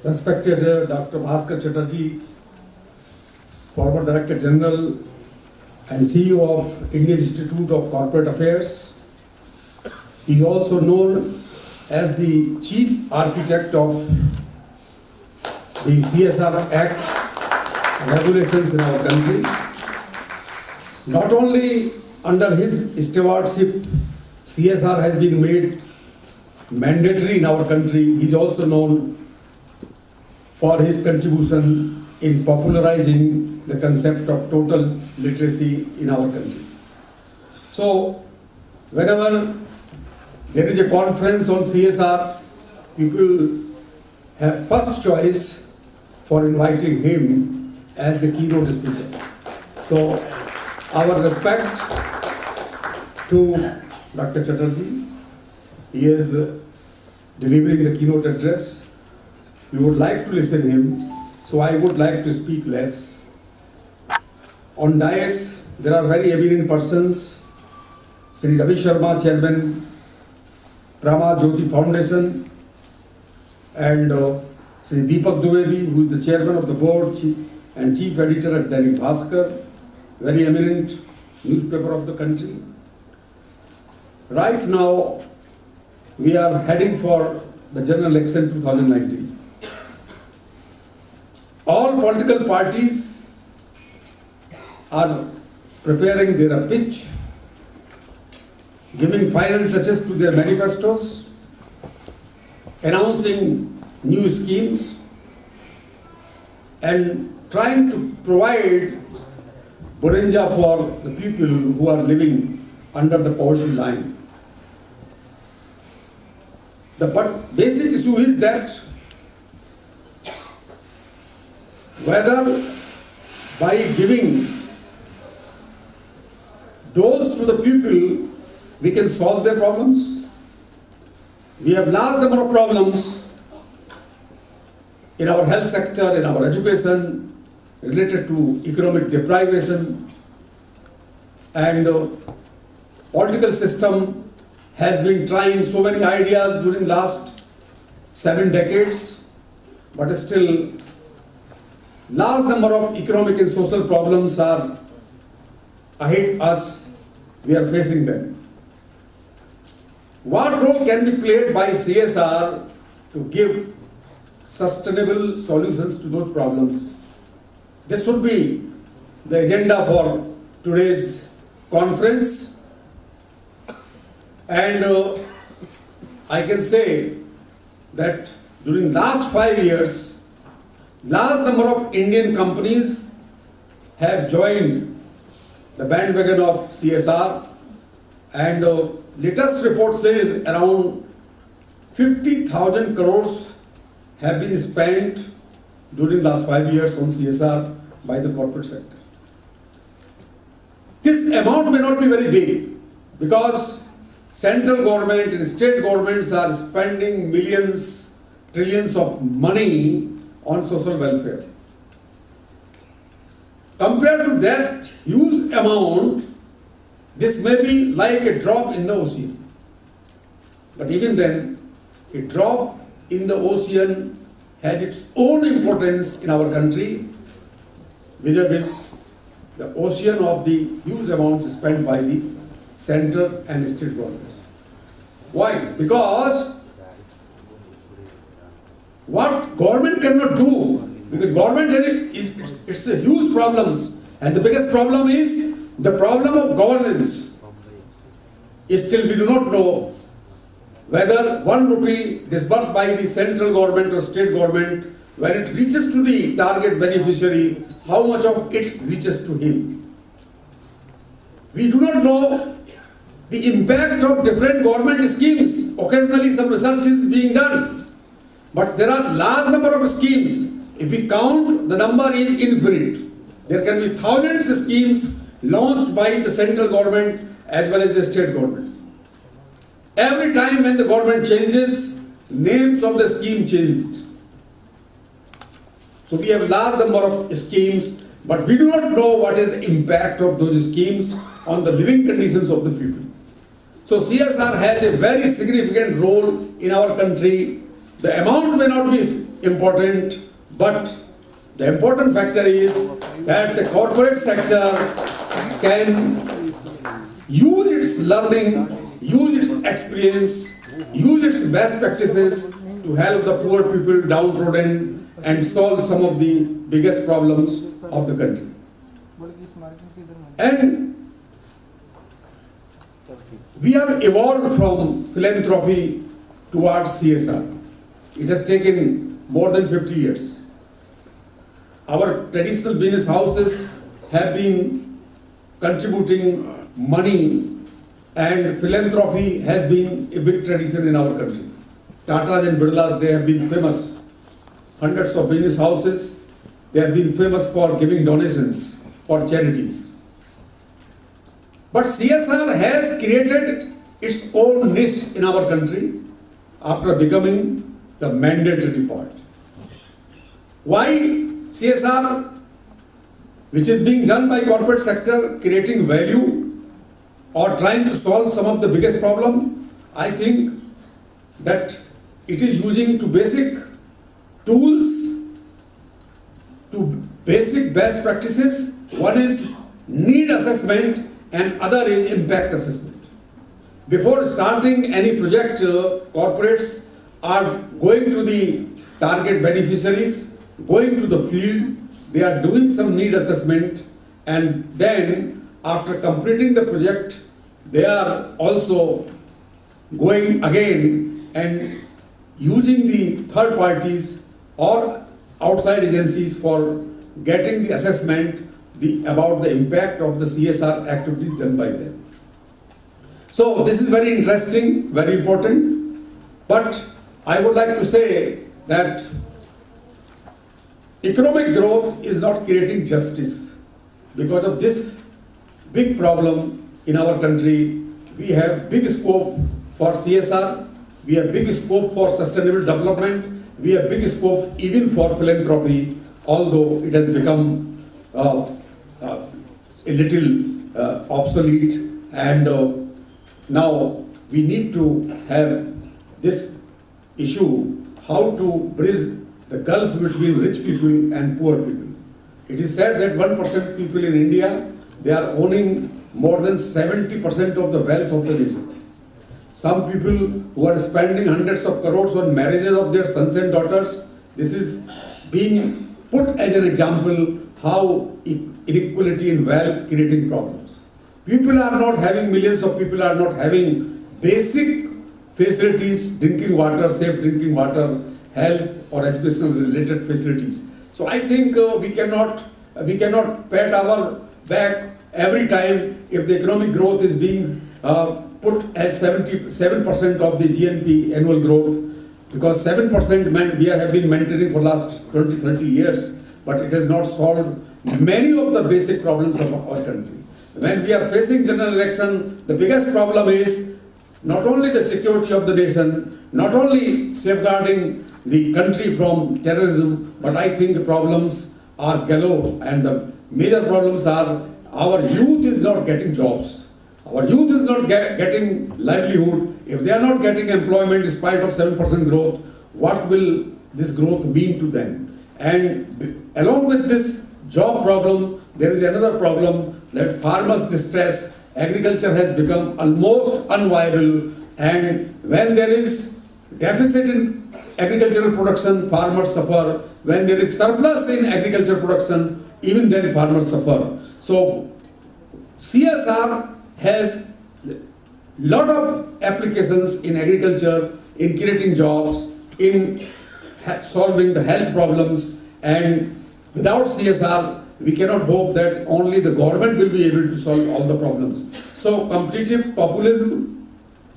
Respected Dr. Bhaskar Chatterjee, former Director General and CEO of Indian Institute of Corporate Affairs. He is also known as the Chief Architect of the CSR Act regulations in our country. Not only under his stewardship, CSR has been made mandatory in our country, he is also known for his contribution in popularizing the concept of total literacy in our country. So, whenever there is a conference on CSR, people have first choice for inviting him as the keynote speaker. So, our respect to Dr. Chatterjee. He is delivering the keynote address. We would like to listen to him, so I would like to speak less. On dais, there are very eminent persons. Sri Ravi Sharma, Chairman, Prama Jyoti Foundation, and Sri Deepak Dwivedi, who is the Chairman of the Board and Chief Editor at Dainik Bhaskar, very eminent newspaper of the country. Right now, we are heading for the general election 2019. All political parties are preparing their pitch, giving final touches to their manifestos, announcing new schemes, and trying to provide Burinja for the people who are living under the poverty line. The basic issue is that whether by giving dose to the people we can solve their problems. We have large number of problems in our health sector, in our education, related to economic deprivation, and political system has been trying so many ideas during last 7 decades, but still large number of economic and social problems are ahead us, we are facing them. What role can be played by CSR to give sustainable solutions to those problems? This should be the agenda for today's conference. And I can say that during last 5 years, large number of Indian companies have joined the bandwagon of CSR, and latest report says around 50,000 crores have been spent during last 5 years on CSR by the corporate sector. This amount may not be very big because central government and state governments are spending millions, trillions of money on social welfare. Compared to that huge amount, this may be like a drop in the ocean. But even then, a drop in the ocean has its own importance in our country, vis-a-vis the ocean of the huge amounts spent by the central and state governments. Why? Because what government cannot do, because government it's a huge problems, and the biggest problem is the problem of governance. Still we do not know whether 1 rupee disbursed by the central government or state government, when it reaches to the target beneficiary, how much of it reaches to him. We do not know the impact of different government schemes. Occasionally some research is being done, but there are large number of schemes. If we count, the number is infinite. There can be thousands of schemes launched by the central government as well as the state governments. Every time when the government changes, names of the scheme changed. So we have large number of schemes, but we do not know what is the impact of those schemes on the living conditions of the people. So CSR has a very significant role in our country The amount may not be important, but the important factor is that the corporate sector can use its learning, use its experience, use its best practices to help the poor people downtrodden and solve some of the biggest problems of the country. And we have evolved from philanthropy towards CSR. It has taken more than 50 years. Our traditional business houses have been contributing money, and philanthropy has been a big tradition in our country. Tatas and Birlas, they have been famous. Hundreds of business houses, they have been famous for giving donations for charities. But CSR has created its own niche in our country after becoming the mandatory part. Why CSR, which is being done by corporate sector, creating value or trying to solve some of the biggest problem? I think that it is using two basic tools, two basic best practices. One is need assessment and other is impact assessment. Before starting any project, corporates are going to the target beneficiaries, going to the field, they are doing some need assessment, and then after completing the project, they are also going again and using the third parties or outside agencies for getting the assessment about the impact of the CSR activities done by them. So this is very interesting, very important, but I would like to say that economic growth is not creating justice. Because of this big problem in our country, we have big scope for CSR, we have big scope for sustainable development, we have big scope even for philanthropy, although it has become a little obsolete, and now we need to have this issue, how to bridge the gulf between rich people and poor people. It is said that 1% people in India, they are owning more than 70% of the wealth of the nation. Some people who are spending hundreds of crores on marriages of their sons and daughters, this is being put as an example how inequality in wealth creating problems. People are not having, millions of people are not having basic facilities, drinking water, safe drinking water, health or educational related facilities. So I think we cannot pat our back every time if the economic growth is being put as 77% of the GNP annual growth, because 7% we have been maintaining for last 20-30 years, but it has not solved many of the basic problems of our country. When we are facing general election, the biggest problem is not only the security of the nation, not only safeguarding the country from terrorism, but I think the problems are galore, and the major problems are our youth is not getting jobs. Our youth is not getting livelihood. If they are not getting employment despite of 7% growth, what will this growth mean to them? And along with this job problem, there is another problem that farmers' distress. Agriculture has become almost unviable, and when there is deficit in agricultural production, farmers suffer. When there is surplus in agricultural production, even then farmers suffer. So CSR has a lot of applications in agriculture, in creating jobs, in solving the health problems, and without CSR, we cannot hope that only the government will be able to solve all the problems. So competitive populism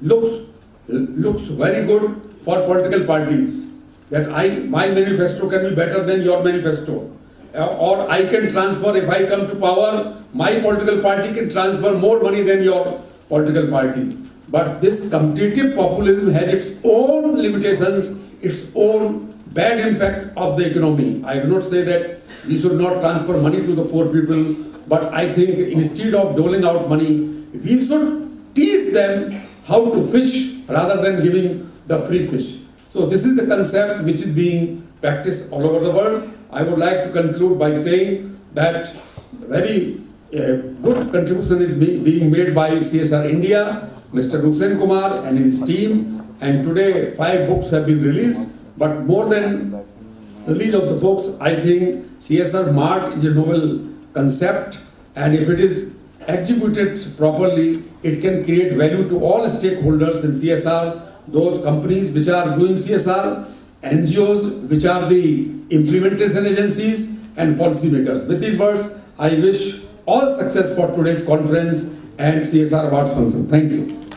looks very good for political parties, that my manifesto can be better than your manifesto, or I can transfer, if I come to power, my political party can transfer more money than your political party. But this competitive populism has its own limitations, its own bad impact of the economy. I do not say that we should not transfer money to the poor people, but I think instead of doling out money, we should teach them how to fish rather than giving the free fish. So this is the concept which is being practiced all over the world. I would like to conclude by saying that very good contribution is being made by CSR India, Mr. Hussain Kumar and his team, and today 5 books have been released. But more than release of the books, I think CSR Mart is a novel concept, and if it is executed properly, it can create value to all stakeholders in CSR, those companies which are doing CSR, NGOs which are the implementation agencies, and policymakers. With these words, I wish all success for today's conference and CSR Awards function. Thank you.